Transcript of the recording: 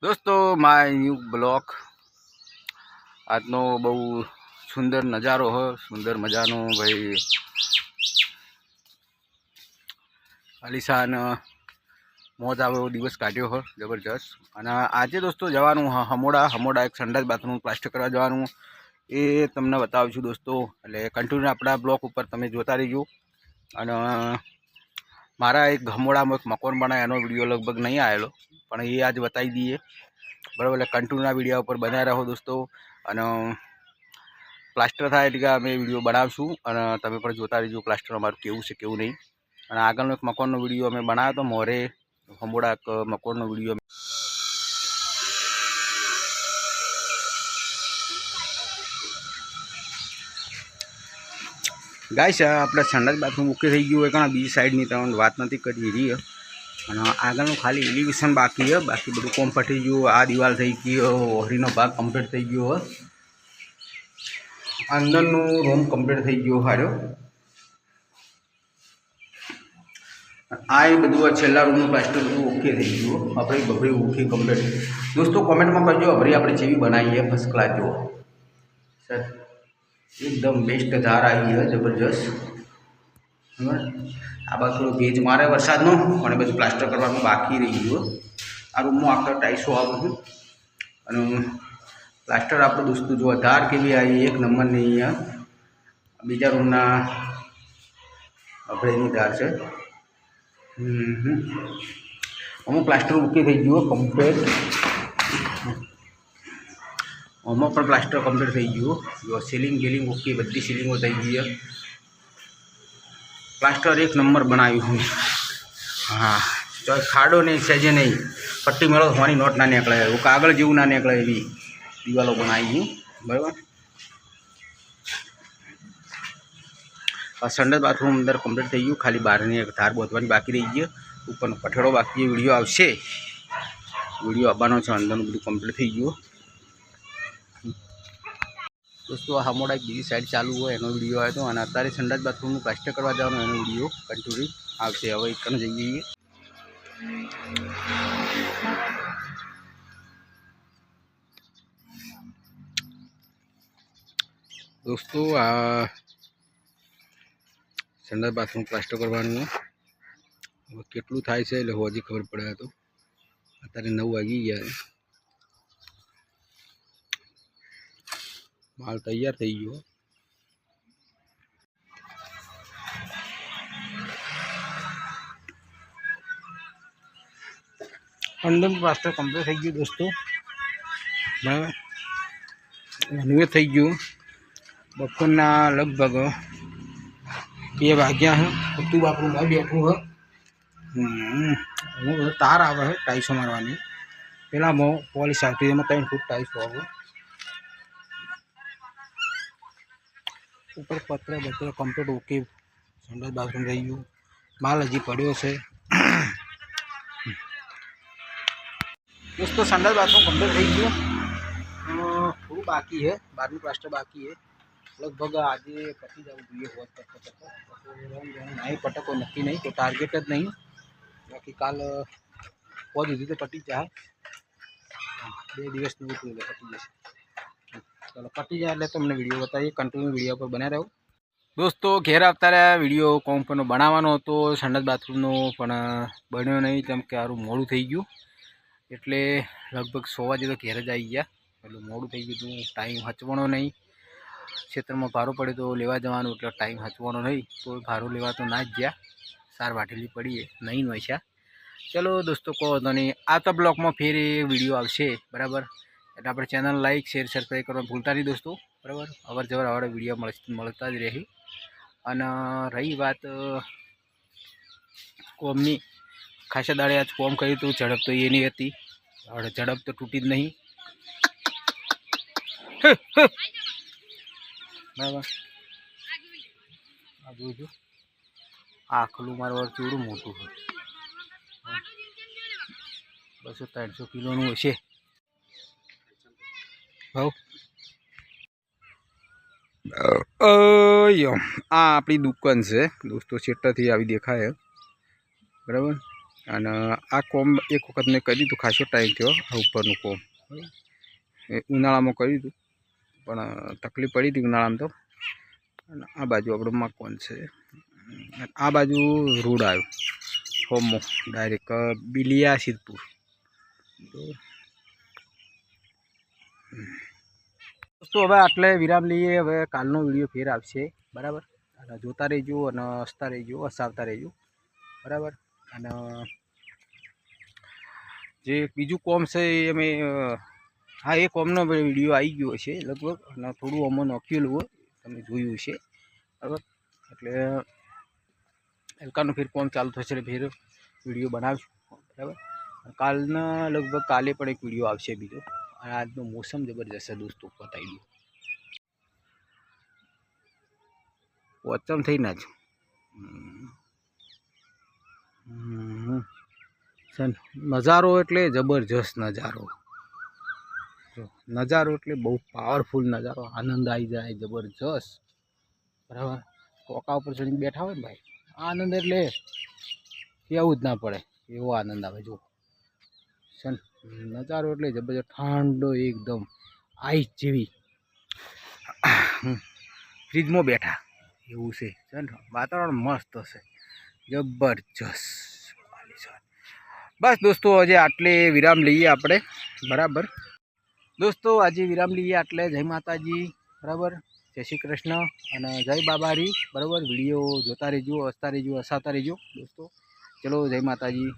दोस्तों my new blog આજનો બહુ સુંદર નજારો હો સુંદર મજાનો ભાઈ આલિશાન મોજ આવે એવો દિવસ કાઢ્યો હો જબરજસ્ત। અને આજે દોસ્તો જવાનું હમોડા એક સંડાસ બાથરૂમ પ્લાસ્ટર કરવા જવાનું એ તમને બતાવું છું દોસ્તો। એટલે કન્ટિન્યુ આપણા બ્લોગ ઉપર તમે જોતા રહીજો। અને મારા એક હમોડામાં એક મકાન બનાવ્યા એનો વિડીયો લગભગ નહીં આવેલો પણ એ આજ બતાવી દઈએ બરાબર। એટલે કન્ટિન્યુના વિડીયો ઉપર બન્યા રહો દોસ્તો। અને પ્લાસ્ટર થાય એટલે અમે વિડીયો બનાવશું અને તમે પણ જોતા રહીજો પ્લાસ્ટર અમારું કેવું છે કેવું નહીં। અને આગળનો એક મકાનનો વિડીયો અમે બનાવ્યો હતો મોરે હમોડા એક મકાનનો વિડીયો ગાઈસ આપણે સંડાસ બાથરૂમ ઓકે થઈ ગયું હોય કારણ બીજી સાઈડની તમને વાત નથી કરી રહી અને આગળનું ખાલી એલિવેશન બાકી છે બાકી બધું કોમ પટી ગયું। આ દિવાલ થઈ ગયો ઓહરીનો ભાગ કમ્પ્લીટ થઈ ગયો હોય અંદરનું રૂમ કમ્પ્લીટ થઈ ગયો હાર્યો આ એ બધું છેલ્લા રૂમનું પ્લાસ્ટર બધું ઓકે થઈ ગયું આપણે બબરી ઓકે કમ્પ્લીટ। દોસ્તો કોમેન્ટમાં કરજો અભરી આપણે જેવી બનાવીએ ફર્સ્ટ ક્લાસ જુઓ સર एकदम बेस्ट धार आई है जबरदस्त। आ बात थोड़ा भेज मारे वरसाद नो और बस प्लास्टर करवानुं बाकी रही गयो। आ रूम में आखा टाइल्सो आवे छे अने प्लास्टर आपणे दोस्तों जो धार केवी आई एक नंबर नहीं है। बीजा रूमना अपडेनी धार छे अमुक प्लास्टर ओके थई गयो कम्प्लीट। आमा पर प्लास्टर कम्प्लीट थी गयो जो सीलिंग गीलिंग ओके बधी सीलिंगों थी गई है। प्लास्टर एक नंबर बनाव्યું हूँ हाँ तो खाड़ो नहीं सहेजे नहीं पट्टी मेलो होनी नोट ना निकले वो कागड़ जेवू ना निकले एवी दीवालों बनाई हूँ बराबर। संडास बाथरूम अंदर कम्प्लीट थी गયું खाली बहारनी एक धार बोधवानी बाकी रही गई ऊपर पठेड़ो बाकी विडियो आवशे विडियो आववानो छे अंदरनुं बधुं कम्प्लीट थी गયું। दोस्तों हमोड़ा एक बीजी साइड चालू हो एनो विडियो आयो तो अने अत्यारे संडास बाथरूम प्लास्टर करवा जवानो एनो विडियो कंटिन्यू आवशे। हवे एकने जई जईए दोस्तों आ संडास बाथरूम प्लास्टर करवानुं हवे केटलुं थाय छे એટલે હજી ખબર પડે તો અત્યારે 9 વાગી ગયા माल तैयार थी गयो। अंदर प्लास्टर कम्प्लीट थी गયું दोस्तों बराबर। हनुए थी गયું बपोरना लगभग 2 वाग्या है कुत्तू बापरू मैं बैठू है तार आवे है टाइल्सों मारवानी पेला पॉलिश आती 3 फूट टाइल्स आवे ऊपर पत्र बत्र कम्प्लीट ओके संडास बाथरूम रही गયું माल हजी पड़ो से दोस्तों। संडास बाथरूम कम्प्लीट थी गયું थोड़ा बाकी है बारनु प्लास्टर बाकी है लगभग आज पटी जाव જોઈએ होत नहीं पटे कोई नक्की नहीं कोई टार्गेट ज नहीं बाकी काल पहुंच सुधी तो पटी जाए 2 दिवस पटी जैसे। चलो पटी जाए એટલે તમને વિડીયો બતાવીએ કન્ટિન્યુ વિડીયો પર બન્યા રહો दोस्तों। घेर આવતા રહ્યા વિડીયો કોમ પરનો બનાવવાનો હતો સંડાસ બાથરૂમનો પણ બન્યો નહીં કેમ કે આરું મોડું થઈ ગયું એટલે લગભગ 100 વાગે તો ઘેર જ આવી ગયા એટલે મોડું થઈ ગયું હતું ટાઈમ હચવાનો નહીં ખેતરમાં ભારો પડે તો લેવા જવાનું એટલે ટાઈમ હચવાનો નહીં તો ભારો લેવા તો ના જ ગયા સાર વાટેલી પડી નહીં નોઈશા। चलो दोस्तों को वांधो नहीं आता ब्लॉग में फिर विडियो आवशे बराबर એટલે આપણે ચેનલ લાઈક શેર સબસ્ક્રાઈબ કરવા ભૂલતા નહીં દોસ્તો બરાબર। અવર જવર આવડે વિડીયો મળતા જ રહે। અને રહી વાત કોમની ખાસા દાડે આજ કોમ કર્યું હતું ઝડપ તો એની હતી હવે ઝડપ તો તૂટી જ નહીં બરાબર। આ જોજો આખલું મારવા કેવડું મોટું છે 200-300 કિલોનું હશે હવ आ अपनी दुकान से दोस्तों सेटर थी आ दिखाए बराबर। અને આ કોમ એક વખત મેં કરી દીધું, ખાસો ટાઈમ થયો આ ઉપરનું કોમ, એ ઉનાળામાં કર્યું હતું પણ તકલીફ પડી હતી ઉનાળામાં તો. અને આ બાજુ આપણું મકાન છે, આ બાજુ રોડ આવ્યો હોમો ડાયરેક્ટ બિલિયા સિદ્ધપુર. દોસ્તો હવે આટલે વિરામ લઈએ, હવે કાલનો વિડીયો ફેર આવશે બરાબર. અને જોતા રહેજો અને હસતા રહેજો, હસાવતા રહેજો બરાબર. અને જે બીજું કોમ છે એ અમે હા એ કોમનો વિડીયો આવી ગયો છે લગભગ, અને થોડું અમને નોખેલું હોય તમે જોયું છે બરાબર. એટલે હલકાનું ફેર કોમ ચાલુ થશે એટલે ફેર વિડીયો બનાવશું બરાબર. કાલના લગભગ કાલે પણ એક વિડીયો આવશે બીજો. અને આજનો મોસમ જબરજસ્ત છે દોસ્તો, બતાવી દઉં વચમ થઈને જ નજારો એટલે જબરજસ્ત નજારો, નજારો એટલે બહુ પાવરફુલ નજારો, આનંદ આવી જાય જબરજસ્ત બરાબર. ટોકા ઉપર ચડીને બેઠા હોય ને ભાઈ, આનંદ એટલે કેવું જ ના પડે એવો આનંદ આવે. જો નજારો એટલે જબરજસ્ત ઠંડો એકદમ આઈસ જેવી, ફ્રીજમાં બેઠા એવું છે. વાતાવરણ મસ્ત હશે જબરજસ્ત. બસ દોસ્તો આજે આટલે વિરામ લઈએ આપણે બરાબર. દોસ્તો આજે વિરામ લઈએ આટલે. જય માતાજી બરાબર, જય શ્રી કૃષ્ણ અને જય બાબારી બરાબર. વિડીયો જોતા રહેજો, હસતા રહેજો, હસાતા રહેજો દોસ્તો. ચલો જય માતાજી.